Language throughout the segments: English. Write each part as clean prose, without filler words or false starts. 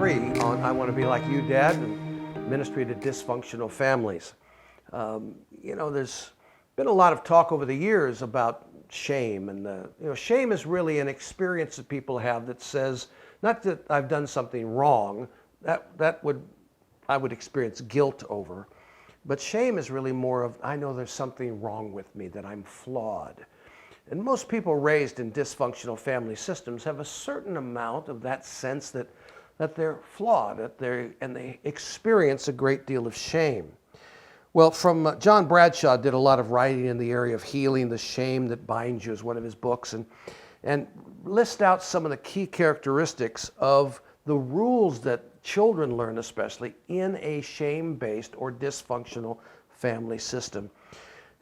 PT3 on I Want to Be Like You, Dad, and Ministry to Dysfunctional Families. There's been a lot of talk over the years about shame, and shame is really an experience that people have that says, not that I've done something wrong, I would experience guilt over, but shame is really more of, I know there's something wrong with me, that I'm flawed. And most people raised in dysfunctional family systems have a certain amount of that sense that they're flawed, and they experience a great deal of shame. Well, John Bradshaw did a lot of writing in the area of healing the shame that binds you, is one of his books, and list out some of the key characteristics of the rules that children learn, especially in a shame-based or dysfunctional family system.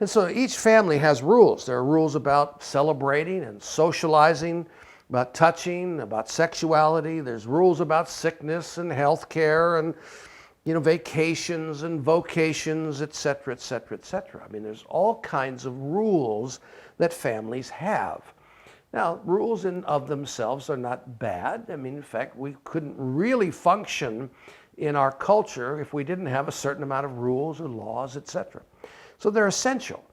And so each family has rules. There are rules about celebrating and socializing, about touching, about sexuality. There's rules about sickness and health care and vacations and vocations, et cetera, et cetera, et cetera. I mean, there's all kinds of rules that families have. Now, rules in of themselves are not bad. I mean, in fact, we couldn't really function in our culture if we didn't have a certain amount of rules and laws, et cetera. So they're essential.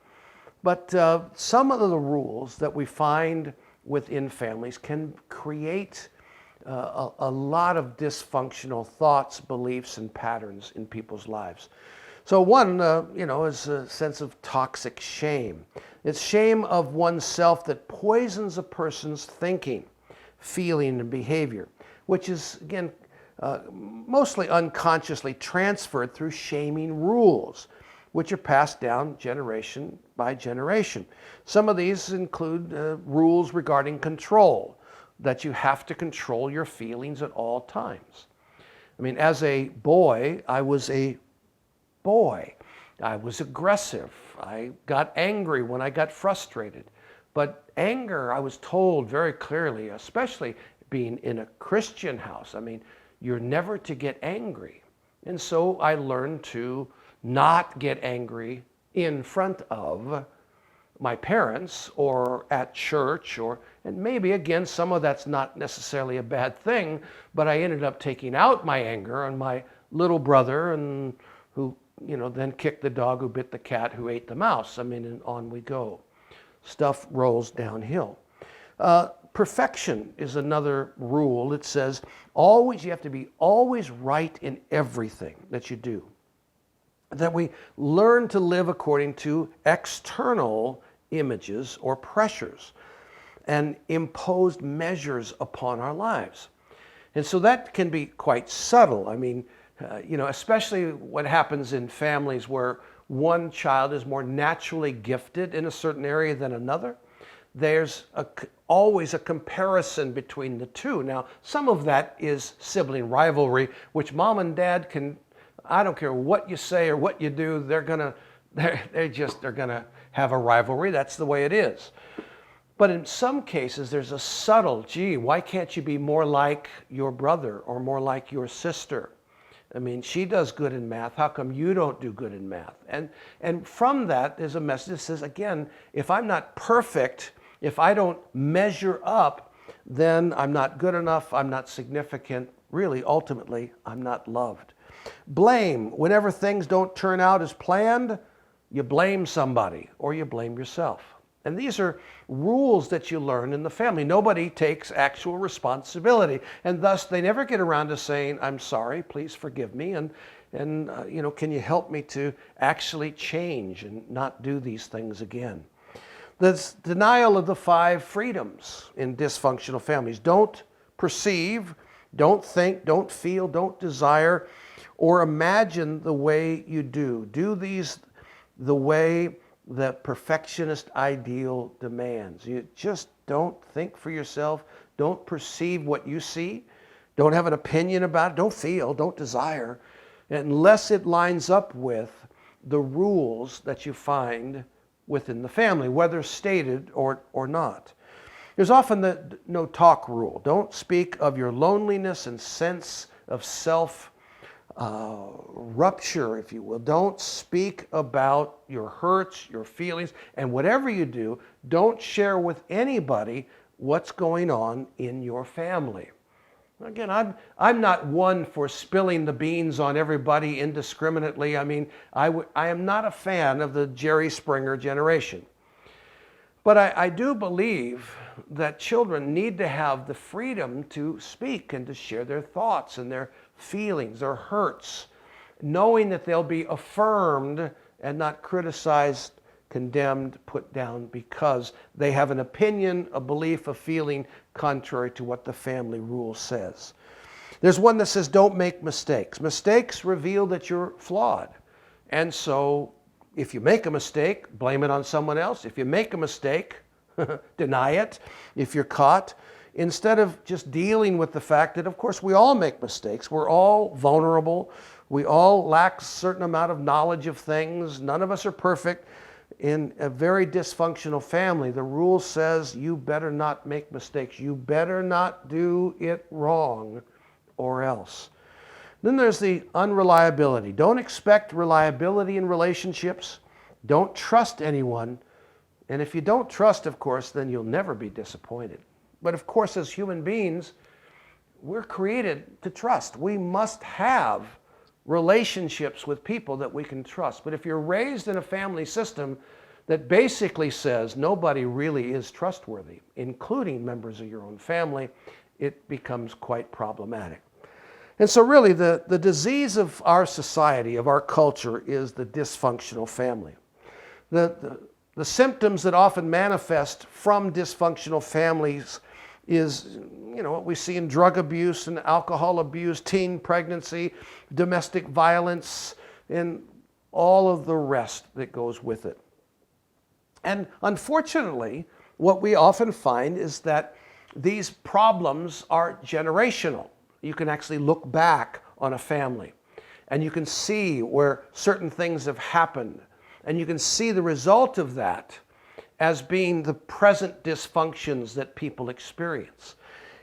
But some of the rules that we find within families can create a lot of dysfunctional thoughts, beliefs, and patterns in people's lives. So one, is a sense of toxic shame. It's shame of oneself that poisons a person's thinking, feeling, and behavior, which is, again, mostly unconsciously transferred through shaming rules, which are passed down generation by generation. Some of these include rules regarding control, that you have to control your feelings at all times. I mean, as a boy, I was a boy. I was aggressive. I got angry when I got frustrated. But anger, I was told very clearly, especially being in a Christian house, I mean, you're never to get angry. And so I learned to not get angry in front of my parents or at church, and maybe again some of that's not necessarily a bad thing, but I ended up taking out my anger on my little brother, and who then kicked the dog who bit the cat who ate the mouse. I mean, and on we go. Stuff rolls downhill. Perfection is another rule. It says you have to be always right in everything that you do. That we learn to live according to external images or pressures and imposed measures upon our lives. And so that can be quite subtle. I mean, especially what happens in families where one child is more naturally gifted in a certain area than another. There's always a comparison between the two. Now, some of that is sibling rivalry, which mom and dad can, I don't care what you say or what you do, they're gonna have a rivalry. That's the way it is. But in some cases, there's a subtle, gee, why can't you be more like your brother or more like your sister? I mean, she does good in math. How come you don't do good in math? And from that, there's a message that says, again, if I'm not perfect, if I don't measure up, then I'm not good enough, I'm not significant. Really, ultimately, I'm not loved. Blame. Whenever things don't turn out as planned, you blame somebody or you blame yourself. And these are rules that you learn in the family. Nobody takes actual responsibility, and thus they never get around to saying, I'm sorry, please forgive me, and can you help me to actually change and not do these things again? There's denial of the 5 freedoms in dysfunctional families. Don't perceive, don't think, don't feel, don't desire, or imagine the way you do. Do these the way the perfectionist ideal demands. You just don't think for yourself, don't perceive what you see, don't have an opinion about it, don't feel, don't desire, unless it lines up with the rules that you find within the family, whether stated or not. There's often the no talk rule. Don't speak of your loneliness and sense of self rupture, if you will. Don't speak about your hurts, your feelings, and whatever you do, don't share with anybody what's going on in your family. Again, I'm not one for spilling the beans on everybody indiscriminately. I mean, I am not a fan of the Jerry Springer generation. But I do believe that children need to have the freedom to speak and to share their thoughts and their feelings, their hurts, knowing that they'll be affirmed and not criticized, condemned, put down because they have an opinion, a belief, a feeling contrary to what the family rule says. There's one that says, don't make mistakes. Mistakes reveal that you're flawed. And so if you make a mistake, blame it on someone else. If you make a mistake, deny it if you're caught, instead of just dealing with the fact that, of course, we all make mistakes. We're all vulnerable. We all lack a certain amount of knowledge of things. None of us are perfect. In a very dysfunctional family, the rule says you better not make mistakes. You better not do it wrong or else. Then there's the unreliability. Don't expect reliability in relationships. Don't trust anyone. And if you don't trust, of course, then you'll never be disappointed. But of course, as human beings, we're created to trust. We must have relationships with people that we can trust. But if you're raised in a family system that basically says nobody really is trustworthy, including members of your own family, it becomes quite problematic. And so really the disease of our society, of our culture, is the dysfunctional family. The symptoms that often manifest from dysfunctional families is, what we see in drug abuse and alcohol abuse, teen pregnancy, domestic violence, and all of the rest that goes with it. And unfortunately, what we often find is that these problems are generational. You can actually look back on a family and you can see where certain things have happened, and you can see the result of that as being the present dysfunctions that people experience.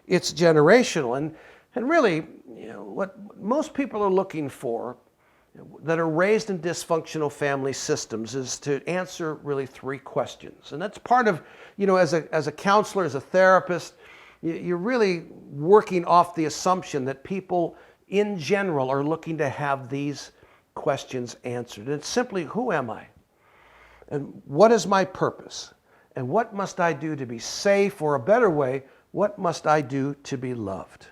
It's generational, and really, what most people are looking for that are raised in dysfunctional family systems is to answer really three questions. And that's part of, as a counselor, as a therapist, you're really working off the assumption that people in general are looking to have these questions answered. And it's simply, who am I? And what is my purpose? And what must I do to be safe? Or a better way, what must I do to be loved?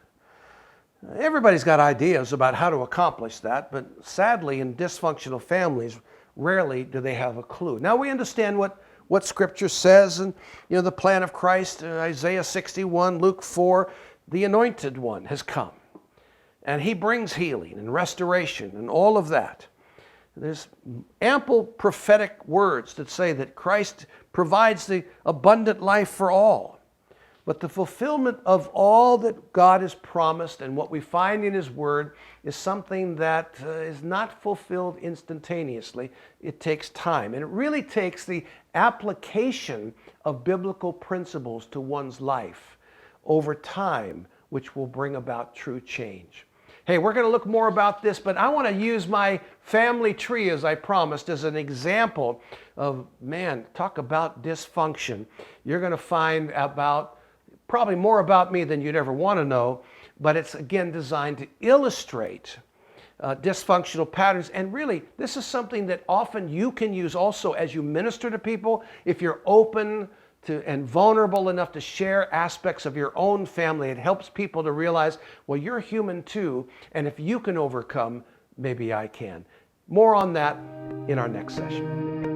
Everybody's got ideas about how to accomplish that, but sadly in dysfunctional families, rarely do they have a clue. Now we understand what Scripture says, and the plan of Christ, Isaiah 61, Luke 4, the Anointed One has come. And He brings healing and restoration and all of that. There's ample prophetic words that say that Christ provides the abundant life for all. But the fulfillment of all that God has promised and what we find in His Word is something that is not fulfilled instantaneously. It takes time. And it really takes the application of biblical principles to one's life over time, which will bring about true change. Hey, we're going to look more about this, but I want to use my family tree, as I promised, as an example of, talk about dysfunction. You're going to find probably more about me than you'd ever want to know, but it's again designed to illustrate dysfunctional patterns. And really, this is something that often you can use also as you minister to people. If you're open to and vulnerable enough to share aspects of your own family, it helps people to realize, well, you're human too, and if you can overcome, maybe I can. More on that in our next session.